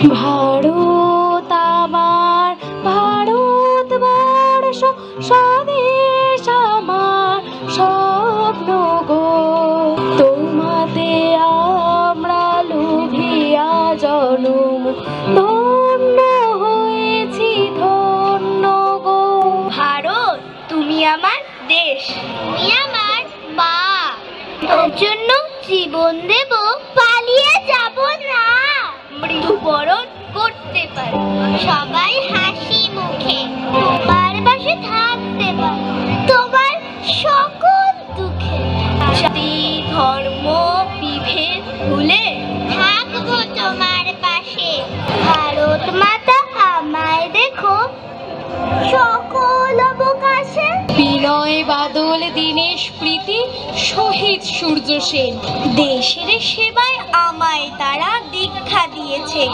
ভারত আমার ভারতবর্ষ স্বদেশ আমার স্বপ্ন গো, তোমাতে আমরা লোভিয়া জনম ধন্য হয়েছি ধন্য গো। ভারত তুমি আমার দেশ, তুমি আমার মা, তোর জন্য জীবন দেব, পালিয়ে যাব না। মৃত্যুবরণ করতে পারি, সবাই হাসি মুখে তোমার পাশে থাকতে পারি, তোমার সকল দুঃখে জাতি ধর্ম বিভেদ ভুলে থাকবো তোমার পাশে। ভারত মাতা আমায় দেখো সকল অবকাশে। বিনয় বাদল দীনেশ প্রীতি শহীদ সূর্য সেন, দেশের সেবায় আমায় তারা দীক্ষা দিয়েছে।